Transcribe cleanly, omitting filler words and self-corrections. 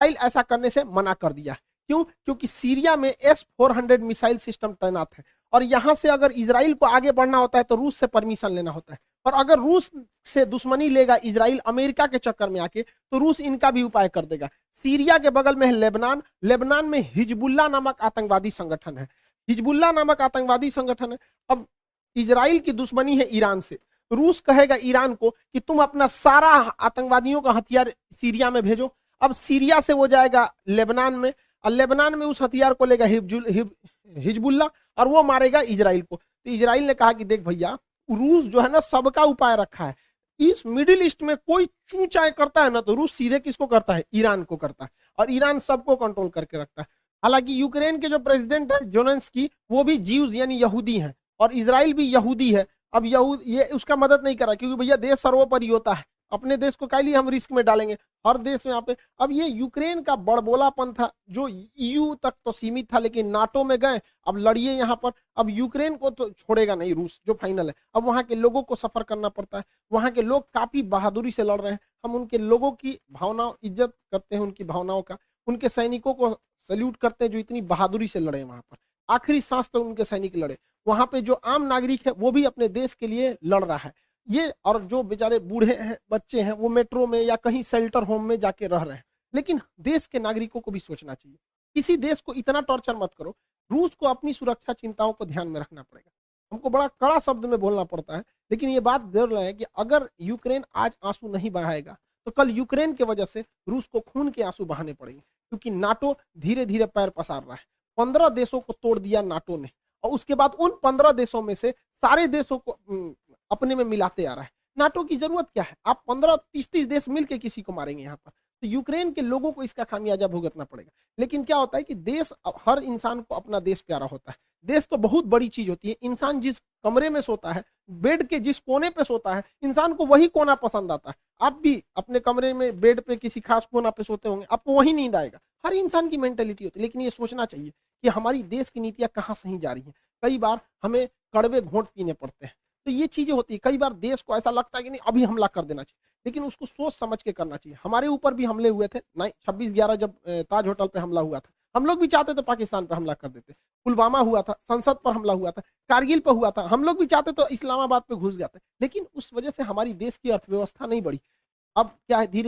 Israel ऐसा करने से मना कर दिया। क्यों? क्योंकि सीरिया में S-400 मिसाइल सिस्टम तैनात है और यहां से अगर इजराइल को आगे बढ़ना होता है तो रूस से परमिशन लेना होता है, और अगर रूस से दुश्मनी लेगा इजराइल अमेरिका के चक्कर में आके, तो रूस इनका भी उपाय कर देगा। सीरिया के बगल में है लेबनान, लेबनान में हिजबुल्ला नामक आतंकवादी संगठन है, हिजबुल्ला नामक आतंकवादी संगठन है। अब इजराइल की दुश्मनी है ईरान से, रूस कहेगा ईरान को कि तुम अपना सारा आतंकवादियों का हथियार सीरिया में भेजो। अब सीरिया से वो जाएगा लेबनान में, और लेबनान में उस हथियार को लेगा हिजबुल्ला, और वो मारेगा इजराइल को। तो इजराइल ने कहा कि देख भैया, रूस जो है ना सबका उपाय रखा है, इस मिडिल ईस्ट में कोई चूचाई करता है ना तो रूस सीधे किसको करता है? ईरान को करता है, और ईरान सबको कंट्रोल करके रखता है। हालांकि यूक्रेन के जो प्रेसिडेंट है जेलेंस्की, वो भी ज्यूज यानी यहूदी हैं, और इजराइल भी यहूदी है। अब यहूद ये उसका मदद नहीं कर रहा, क्योंकि भैया देश सर्वोपरि होता है, अपने देश को काहे लिए हम रिस्क में डालेंगे, हर देश में यहाँ पे। अब ये यूक्रेन का बड़बोलापन था जो EU तक तो सीमित था, लेकिन नाटो में गए, अब लड़िए यहाँ पर। अब यूक्रेन को तो छोड़ेगा नहीं रूस, जो फाइनल है। अब वहाँ के लोगों को सफर करना पड़ता है, वहाँ के लोग काफी बहादुरी से लड़ रहे हैं। हम उनके लोगों की भावनाओं, इज्जत करते हैं उनकी भावनाओं का, उनके सैनिकों को सैल्यूट करते हैं जो इतनी बहादुरी से लड़े वहां पर, आखिरी सांस तक उनके सैनिक लड़े। वहां पे जो आम नागरिक है वो भी अपने देश के लिए लड़ रहा है ये, और जो बेचारे बूढ़े हैं, बच्चे हैं, वो मेट्रो में या कहीं शेल्टर होम में जाके रह रहे हैं। लेकिन देश के नागरिकों को भी सोचना चाहिए, किसी देश को इतना टॉर्चर मत करो। रूस को अपनी सुरक्षा चिंताओं को ध्यान में रखना पड़ेगा। हमको बड़ा कड़ा शब्द में बोलना पड़ता है, लेकिन ये बात जरूर है कि अगर यूक्रेन आज आंसू नहीं बहाएगा तो कल यूक्रेन की वजह से रूस को खून के आंसू बहाने पड़ेंगे, क्योंकि नाटो धीरे धीरे पैर पसार रहा है। 15 देशों को तोड़ दिया नाटो ने, और उसके बाद उन 15 देशों में से सारे देशों को अपने में मिलाते आ रहा है। नाटो की जरूरत क्या है? आप 15-30 देश मिलके किसी को मारेंगे यहाँ पर? तो यूक्रेन के लोगों को इसका खामियाजा भुगतना पड़ेगा। लेकिन क्या होता है कि देश, हर इंसान को अपना देश प्यारा होता है। देश तो बहुत बड़ी चीज होती है। इंसान जिस कमरे में सोता है, बेड के जिस कोने पे सोता है, इंसान को वही कोना पसंद आता है। आप भी अपने कमरे में बेड पे किसी खास कोना पे सोते होंगे, आपको वही नींद आएगा। हर इंसान की मेंटेलिटी होती है। लेकिन ये सोचना चाहिए कि हमारी देश की नीतियां कहाँ सही जा रही हैं। कई बार हमें कड़वे घोंट पीने पड़ते हैं, तो ये चीजें होती है। कई बार देश को ऐसा लगता है कि नहीं अभी हमला कर देना चाहिए, लेकिन उसको सोच समझ के करना चाहिए। हमारे ऊपर भी हमले हुए थे 26/11 जब ताज होटल पे हमला हुआ था, हम लोग भी चाहते थे पाकिस्तान पे हमला कर देते। पुलवामा हुआ था, संसद पर हमला हुआ था, कारगिल पे हुआ था, हम लोग भी चाहते तो इस्लामाबाद पे घुस जाते, लेकिन उस वजह से हमारी देश की अर्थव्यवस्था नहीं बढ़ी। अब क्या है, धीरे